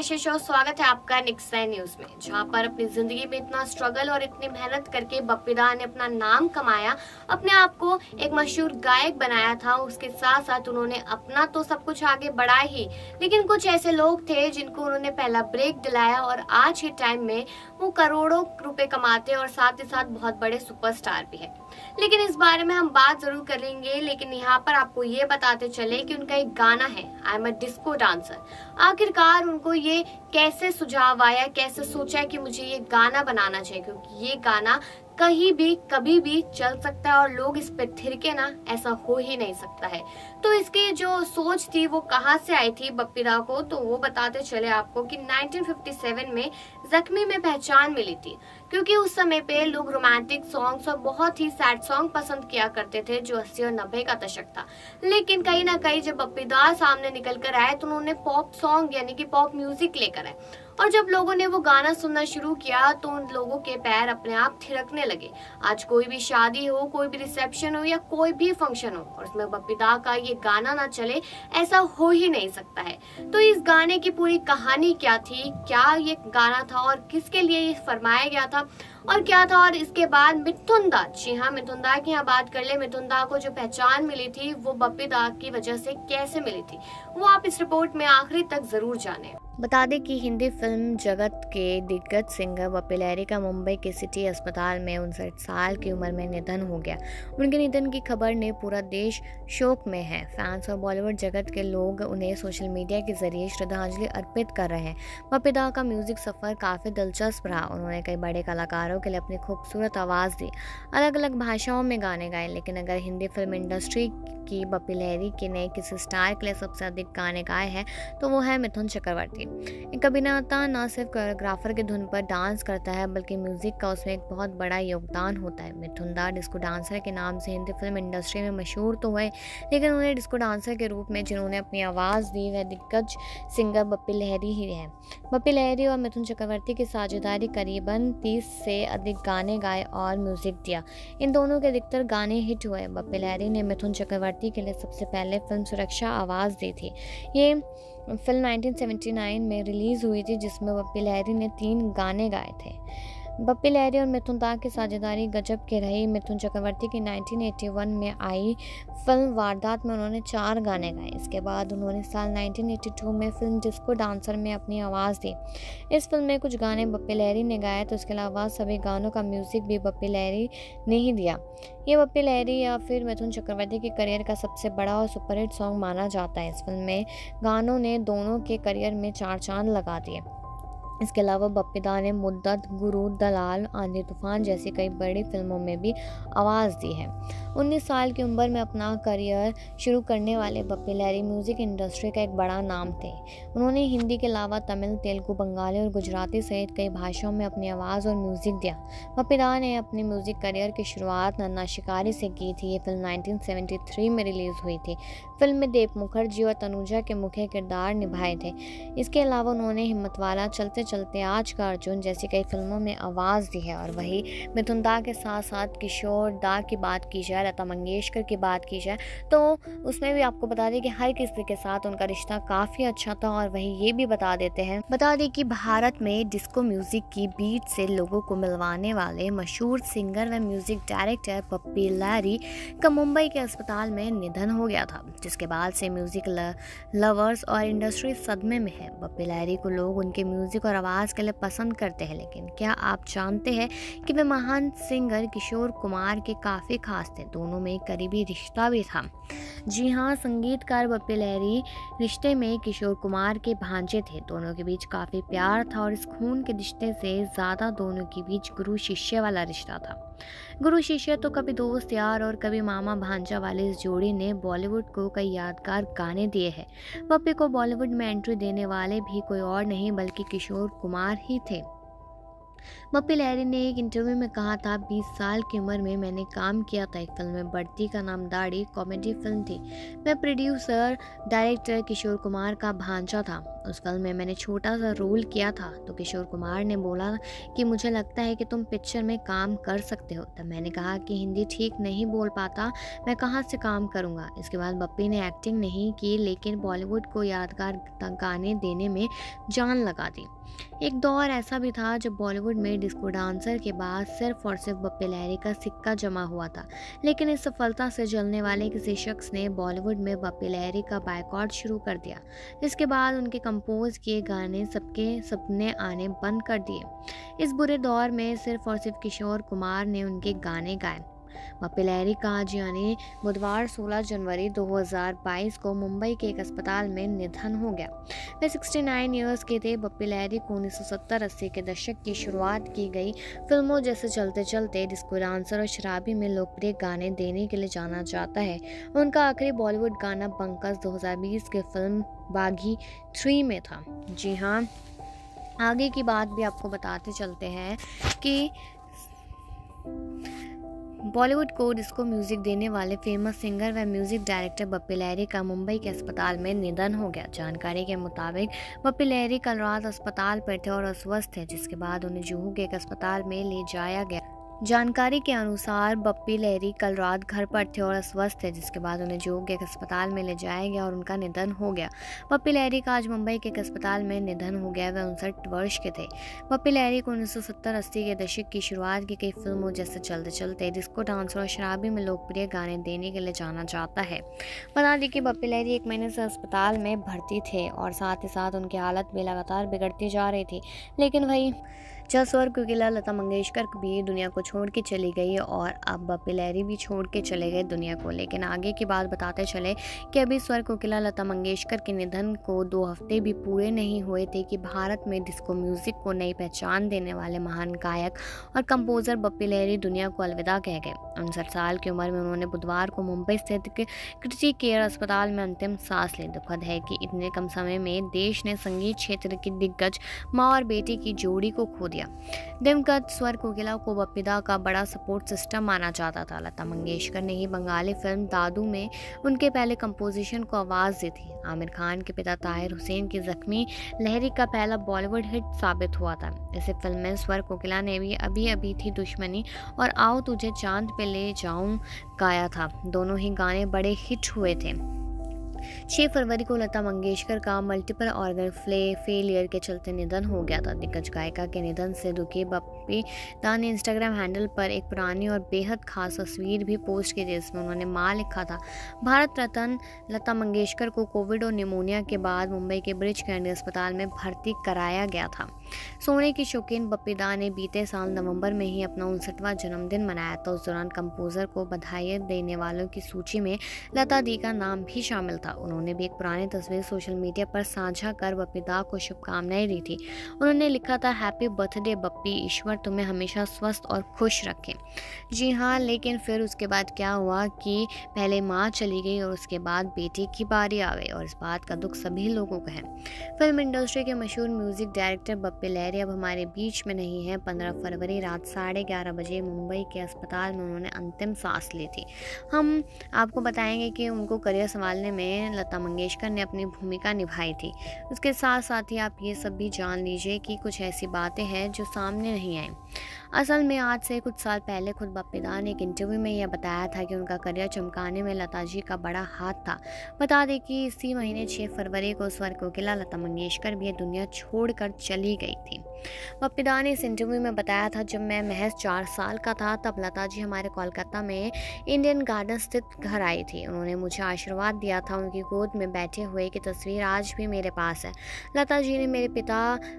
आशीष और स्वागत है आपका नेक्स्ट न्यूज में, जहां पर अपनी जिंदगी में इतना स्ट्रगल और इतनी मेहनत करके बप्पी दा ने अपना नाम कमाया, अपने आप को एक मशहूर गायक बनाया था। उसके साथ साथ उन्होंने अपना तो सब कुछ आगे बढ़ाया ही, लेकिन कुछ ऐसे लोग थे जिनको उन्होंने पहला ब्रेक दिलाया और आज के टाइम में वो करोड़ों रुपए कमाते हैं और साथ ही साथ बहुत बड़े सुपरस्टार भी है। लेकिन इस बारे में हम बात जरूर करेंगे, लेकिन यहाँ पर आपको ये बताते चले कि उनका एक गाना है I am a disco dancer. आखिरकार उनको ये कैसे सुझाव आया, कैसे सोचा कि मुझे ये गाना बनाना चाहिए, क्योंकि ये गाना कहीं भी कभी भी चल सकता है और लोग इस पे थिरके ना, ऐसा हो ही नहीं सकता है। तो इसकी जो सोच थी वो कहाँ से आई थी बप्पी दा को, तो वो बताते चले आपको कि 1957 में जख्मी में पहचान मिली थी, क्योंकि उस समय पे लोग रोमांटिक सॉन्ग्स और बहुत ही सैड सॉन्ग पसंद किया करते थे, जो 80 और 90 का दशक था। लेकिन कहीं ना कहीं जब बप्पी दा सामने निकल कर आए तो उन्होंने पॉप सॉन्ग यानी कि पॉप म्यूजिक लेकर आए, और जब लोगों ने वो गाना सुनना शुरू किया तो उन लोगों के पैर अपने आप थिरकने लगे। आज कोई भी शादी हो, कोई भी रिसेप्शन हो या कोई भी फंक्शन हो और उसमें बप्पी दा का ये गाना ना चले, ऐसा हो ही नहीं सकता है। तो इस गाने की पूरी कहानी क्या थी, क्या ये गाना था और किसके लिए ये फरमाया गया था और क्या था, और इसके बाद मिथुन दा, जी हाँ मिथुन दा की यहाँ बात कर ले, मिथुन दा को जो पहचान मिली थी वो बप्पी दा की वजह से कैसे मिली थी, वो आप इस रिपोर्ट में आखिरी तक जरूर जाने। बता दें कि हिंदी फिल्म जगत के दिग्गज सिंगर बप्पी लहरी का मुंबई के सिटी अस्पताल में 59 साल की उम्र में निधन हो गया। उनके निधन की खबर ने पूरा देश शोक में है। फैंस और बॉलीवुड जगत के लोग उन्हें सोशल मीडिया के जरिए श्रद्धांजलि अर्पित कर रहे हैं। बप्पी दा का म्यूजिक सफर काफी दिलचस्प रहा। उन्होंने कई बड़े कलाकारों के लिए अपनी खूबसूरत आवाज़ दी, अलग अलग भाषाओं में गाने गाए। लेकिन अगर हिंदी फिल्म इंडस्ट्री की बप्पी लहरी के ने किसी स्टार के लिए सबसे अधिक गाने गाए हैं तो वो है मिथुन चक्रवर्ती। एक अभिनेता न सिर्फ कोरियोग्राफर की धुन पर डांस करता है, बल्कि म्यूजिक का उसमें एक बहुत बड़ा योगदान होता है। मिथुन दा डिस्को डांसर के नाम से हिंदी फिल्म इंडस्ट्री में मशहूर तो हुए, लेकिन उन्हें डिस्को डांसर के रूप में जिन्होंने अपनी आवाज़ दी वह दिग्गज सिंगर बप्पी लहरी ही है। बप्पी लहरी और मिथुन चक्रवर्ती की साझेदारी करीबन 30 से अधिक गाने गाए और म्यूजिक दिया। इन दोनों के अधिकतर गाने हिट हुए। बप्पी लहरी ने मिथुन चक्रवर्ती के लिए सबसे पहले फिल्म सुरक्षा आवाज़ दी थी। ये फिल्म 1979 में रिलीज़ हुई थी, जिसमें बप्पी लहरी ने 3 गाने गाए थे। बप्पी लहरी और मिथुन दा की साझेदारी गजब की रही। मिथुन चक्रवर्ती की 1981 में आई फिल्म वारदात में उन्होंने 4 गाने गाए। इसके बाद उन्होंने साल 1982 में फिल्म डिस्को डांसर में अपनी आवाज़ दी। इस फिल्म में कुछ गाने बप्पी लहरी ने गाए, तो इसके अलावा सभी गानों का म्यूज़िक भी बप्पी लहरी ने ही दिया। ये बप्पी लहरी या फिर मिथुन चक्रवर्ती के करियर का सबसे बड़ा और सुपरहिट सॉन्ग माना जाता है। इस फिल्म में गानों ने दोनों के करियर में 4 चांद लगा दिए। इसके अलावा बप्पी दा ने मुद्दत, गुरु, दलाल, आंधी तूफान जैसी कई बड़ी फिल्मों में भी आवाज़ दी है। 19 साल की उम्र में अपना करियर शुरू करने वाले बप्पी लहरी म्यूज़िक इंडस्ट्री का एक बड़ा नाम थे। उन्होंने हिंदी के अलावा तमिल, तेलुगु, बंगाली और गुजराती सहित कई भाषाओं में अपनी आवाज़ और म्यूज़िक दिया। बप्पी दा ने अपने म्यूज़िक करियर की शुरुआत नन्ना शिकारी से की थी। ये फिल्म 1973 में रिलीज़ हुई थी। फिल्म में देव मुखर्जी और तनुजा के मुख्य किरदार निभाए थे। इसके अलावा उन्होंने हिम्मतवाला, चलते चलते, आज का अर्जुन जैसी कई फिल्मों में आवाज़ दी है। और वही मिथुन दा के साथ साथ किशोर दा की बात की जाए, लता मंगेशकर की बात की जाए, तो उसमें भी आपको बता दें कि हर किसी के साथ उनका रिश्ता काफ़ी अच्छा था। और वही ये भी बता दें कि भारत में डिस्को म्यूज़िक की बीट से लोगों को मिलवाने वाले मशहूर सिंगर व म्यूज़िक डायरेक्टर बप्पी लहरी का मुंबई के अस्पताल में निधन हो गया था, जिसके बाद से म्यूज़िक लवर्स और इंडस्ट्री सदमे में है। बप्पी लहरी को लोग उनके म्यूज़िक और आवाज़ के लिए पसंद करते हैं, लेकिन क्या आप जानते हैं कि वे महान सिंगर किशोर कुमार के काफ़ी खास थे। दोनों में एक करीबी रिश्ता भी था। जी हाँ, संगीतकार बप्पी लहरी रिश्ते में किशोर कुमार के भांजे थे। दोनों के बीच काफ़ी प्यार था और इस खून के रिश्ते से ज़्यादा दोनों के बीच गुरु शिष्य वाला रिश्ता था। गुरु शिष्य तो कभी दोस्त यार और कभी मामा भांजा वाली इस जोड़ी ने बॉलीवुड को कई यादगार गाने दिए हैं। बप्पी को बॉलीवुड में एंट्री देने वाले भी कोई और नहीं बल्कि किशोर कुमार ही थे। बप्पी लहरी ने एक इंटरव्यू में कहा था, 20 साल की उम्र में मैंने काम किया था एक फिल्म में, बढ़ती का नाम दाढ़ी, कॉमेडी फिल्म थी। मैं प्रोड्यूसर डायरेक्टर किशोर कुमार का भांजा था। उस फिल्म में मैंने छोटा सा रोल किया था तो किशोर कुमार ने बोला कि मुझे लगता है कि तुम पिक्चर में काम कर सकते हो। तब मैंने कहा कि हिंदी ठीक नहीं बोल पाता, मैं कहाँ से काम करूँगा। इसके बाद बप्पी ने एक्टिंग नहीं की लेकिन बॉलीवुड को यादगार गाने देने में जान लगा दी। एक दौर ऐसा भी था जब बॉलीवुड में डिस्को डांसर के बाद सिर्फ और सिर्फ बप्पी लहरी का सिक्का जमा हुआ था, लेकिन इस सफलता से जलने वाले किसी शख्स ने बॉलीवुड में बप्पी लहरी का बायकॉट शुरू कर दिया। इसके बाद उनके कंपोज किए गाने सबके सपने आने बंद कर दिए। इस बुरे दौर में सिर्फ और सिर्फ किशोर कुमार ने उनके गाने गाए। बप्पी लहरी का आज यानी बुधवार 16 जनवरी 2022 को मुंबई के एक अस्पताल में निधन हो गया। वे 69 ईयर्स के थे। बप्पी लहरी को 1970-80 के दशक की शुरुआत की गई फिल्मों जैसे चलते चलते, डिस्को डांसर और शराबी में लोकप्रिय गाने देने के लिए जाना जाता है। उनका आखिरी बॉलीवुड गाना पंकज 2020 के फिल्म बागी 3 में था। जी हाँ, आगे की बात भी आपको बताते चलते हैं कि बॉलीवुड को डिस्को म्यूजिक देने वाले फेमस सिंगर व म्यूजिक डायरेक्टर बप्पी लहरी का मुंबई के अस्पताल में निधन हो गया। जानकारी के मुताबिक बप्पी लहरी कल रात अस्पताल पर थे और अस्वस्थ थे, जिसके बाद उन्हें जुहू के एक अस्पताल में ले जाया गया। जानकारी के अनुसार बप्पी लहरी कल रात घर पर थे और अस्वस्थ थे, जिसके बाद उन्हें जुहू के एक अस्पताल में ले जाया गया और उनका निधन हो गया। बप्पी लहरी का आज मुंबई के एक अस्पताल में निधन हो गया। वे 59 वर्ष के थे। बप्पी लहरी को 1970-80 के दशक की शुरुआत की कई फिल्मों जैसे चलते चलते, डिस्को डांसर और शराबी में लोकप्रिय गाने देने के लिए जाना जाता है। बता दें कि बप्पी लहरी 1 महीने से अस्पताल में भर्ती थे और साथ ही साथ उनकी हालत भी लगातार बिगड़ती जा रही थी। लेकिन वही जब स्वर्ग कोकिला लता मंगेशकर भी दुनिया को छोड़ के चली गई और अब बप्पी लहरी भी छोड़ के चले गए दुनिया को। लेकिन आगे की बात बताते चले कि अभी स्वर्ग कोकिला लता मंगेशकर के निधन को 2 हफ्ते भी पूरे नहीं हुए थे कि भारत में डिस्को म्यूजिक को नई पहचान देने वाले महान गायक और कंपोजर बप्पी लहरी दुनिया को अलविदा कह गए। 59 साल की उम्र में उन्होंने बुधवार को मुंबई स्थित क्रिटिक केयर अस्पताल में अंतिम सांस ली। दुखद है कि इतने कम समय में देश ने संगीत क्षेत्र की दिग्गज माँ और बेटी की जोड़ी को खो दिया। दिवंगत स्वर कोकिला को बप्पी दा का बड़ा सपोर्ट सिस्टम माना जाता था। लता मंगेशकर ने ही बंगाली फिल्म दादू में उनके पहले कंपोजिशन को आवाज दी थी। आमिर खान के पिता ताहिर हुसैन की जख्मी लहरी का पहला बॉलीवुड हिट साबित हुआ था। इसी फिल्म में स्वर कोकिला ने भी अभी अभी थी दुश्मनी और आओ तुझे चांद पे ले जाऊं गाया था। दोनों ही गाने बड़े हिट हुए थे। 6 फरवरी को लता मंगेशकर का मल्टीपल ऑर्गन फेलियर के चलते निधन हो गया था। दिग्गज गायिका के निधन से दुखी बप्पी दा ने इंस्टाग्राम हैंडल पर एक पुरानी और बेहद खास तस्वीर भी पोस्ट की, जिसमें उन्होंने मां लिखा था। भारत रत्न लता मंगेशकर को कोविड और निमोनिया के बाद मुंबई के ब्रिज कैंडी अस्पताल में भर्ती कराया गया था। सोने की शौकीन बप्पी दा ने बीते साल नवंबर में ही अपना 59वां जन्मदिन मनाया था। उस दौरान कंपोजर को बधाई देने वालों की सूची में लता दी का नाम भी शामिल था। उन्होंने भी एक पुरानी तस्वीर सोशल मीडिया पर साझा कर बप्पी दा को शुभकामनाएं दी थी। उन्होंने लिखा था, हैप्पी बर्थडे बप्पी, ईश्वर तुम्हें हमेशा स्वस्थ और खुश रखे। जी हाँ, लेकिन फिर उसके बाद क्या हुआ कि पहले माँ चली गई और उसके बाद बेटी की बारी आ गई और इस बात का दुख सभी लोगों को है। फिल्म इंडस्ट्री के मशहूर म्यूजिक डायरेक्टर बप्पी लहरी अब हमारे बीच में नहीं है। 15 फरवरी रात 11:30 बजे मुंबई के अस्पताल में उन्होंने अंतिम सांस ली थी। हम आपको बताएंगे कि उनको करियर संभालने में लता मंगेशकर ने अपनी भूमिका निभाई थी। उसके साथ साथ ही आप ये सब भी जान लीजिए कि कुछ ऐसी बातें हैं जो सामने नहीं आई। असल में आज से कुछ साल पहले खुद बप्पी दा ने एक इंटरव्यू में यह बताया था कि उनका करियर चमकाने में लता जी का बड़ा हाथ था। बता दें कि इसी महीने 6 फरवरी को स्वर कोकिला लता मंगेशकर भी दुनिया छोड़कर चली गई थी। बप्पी दा ने इस इंटरव्यू में बताया था, जब मैं महज 4 साल का था तब लता जी हमारे कोलकाता में इंडियन गार्डन स्थित घर आई थी। उन्होंने मुझे आशीर्वाद दिया था। उनकी गोद में बैठे हुए की तस्वीर आज भी मेरे पास है। लता जी ने मेरे पिता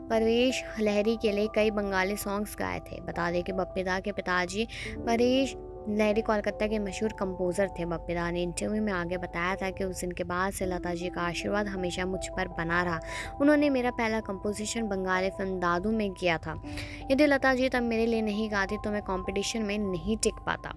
परवेश लहरी के लिए कई बंगाली सॉन्ग्स गाए थे। बता दें कि बप्पी दा के पिताजी परेश लहरी कोलकाता के मशहूर कंपोजर थे। बप्पी दा ने इंटरव्यू में आगे बताया था कि उस दिन के बाद से लता जी का आशीर्वाद हमेशा मुझ पर बना रहा। उन्होंने मेरा पहला कंपोजिशन बंगाली फिल्म दादू में किया था। यदि लता जी तब मेरे लिए नहीं गाती तो मैं कंपटीशन में नहीं टिक पाता।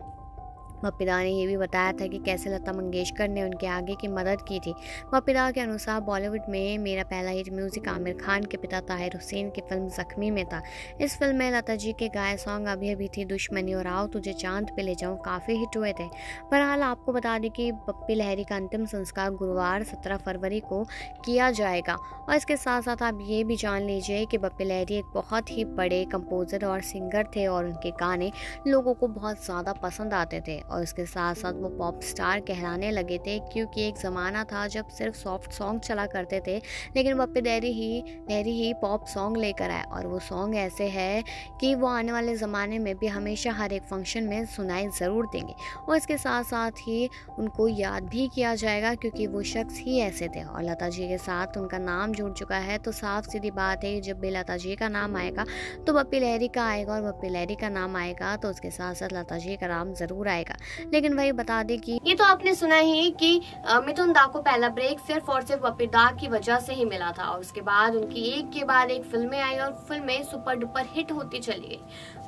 बप्पी दा ने ये भी बताया था कि कैसे लता मंगेशकर ने उनके आगे की मदद की थी। बप्पी दा के अनुसार बॉलीवुड में मेरा पहला हिट म्यूजिक आमिर खान के पिता ताहिर हुसैन की फिल्म जख्मी में था। इस फिल्म में लता जी के गाए सॉन्ग अभी अभी थी दुश्मनी और आओ तुझे चांद पे ले जाऊं काफ़ी हिट हुए थे। बहरहाल आपको बता दें कि बप्पी लहरी का अंतिम संस्कार गुरुवार 17 फरवरी को किया जाएगा। और इसके साथ साथ आप ये भी जान लीजिए कि बप्पी लहरी एक बहुत ही बड़े कंपोज़र और सिंगर थे और उनके गाने लोगों को बहुत ज़्यादा पसंद आते थे और इसके साथ साथ वो पॉप स्टार कहलाने लगे थे, क्योंकि एक ज़माना था जब सिर्फ सॉफ्ट सॉन्ग चला करते थे, लेकिन बप्पी लहरी ही पॉप सॉन्ग लेकर आए और वो सॉन्ग ऐसे है कि वो आने वाले ज़माने में भी हमेशा हर एक फंक्शन में सुनाई ज़रूर देंगे। और इसके साथ साथ ही उनको याद भी किया जाएगा, क्योंकि वो शख्स ही ऐसे थे और लता जी के साथ उनका नाम जुड़ चुका है। तो साफ सीधी बात है, जब भी लता जी का नाम आएगा तो बप्पी लहरी का आएगा और बप्पी लहरी का नाम आएगा तो उसके साथ साथ लता जी का नाम ज़रूर आएगा। लेकिन वही बता दें कि ये तो आपने सुना ही कि मिथुन दा को पहला ब्रेक सिर्फ और सिर्फ बप्पी दा की वजह से ही मिला था और उसके बाद उनकी एक के बाद एक फिल्में आई और फिल्में सुपर डुपर हिट होती चली गई।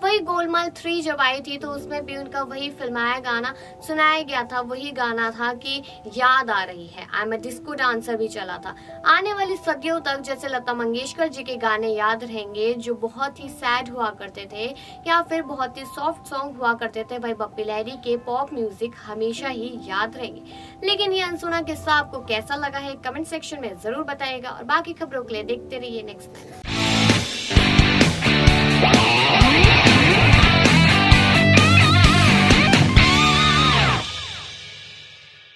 वही गोलमाल 3 जब आई थी तो उसमें भी उनका वही फिल्माया गाना सुनाया गया था, वही गाना था कि याद आ रही है, I am a disco dancer भी चला था। आने वाली सदियों तक जैसे लता मंगेशकर जी के गाने याद रहेंगे जो बहुत ही सैड हुआ करते थे या फिर बहुत ही सॉफ्ट सॉन्ग हुआ करते थे, वही बप्पी लहरी के पॉप म्यूजिक हमेशा ही याद रहेंगे। लेकिन ये अनसुना किस्सा आपको कैसा लगा है कमेंट सेक्शन में जरूर बताइएगा और बाकी खबरों के लिए देखते रहिए नेक्स्ट टाइम।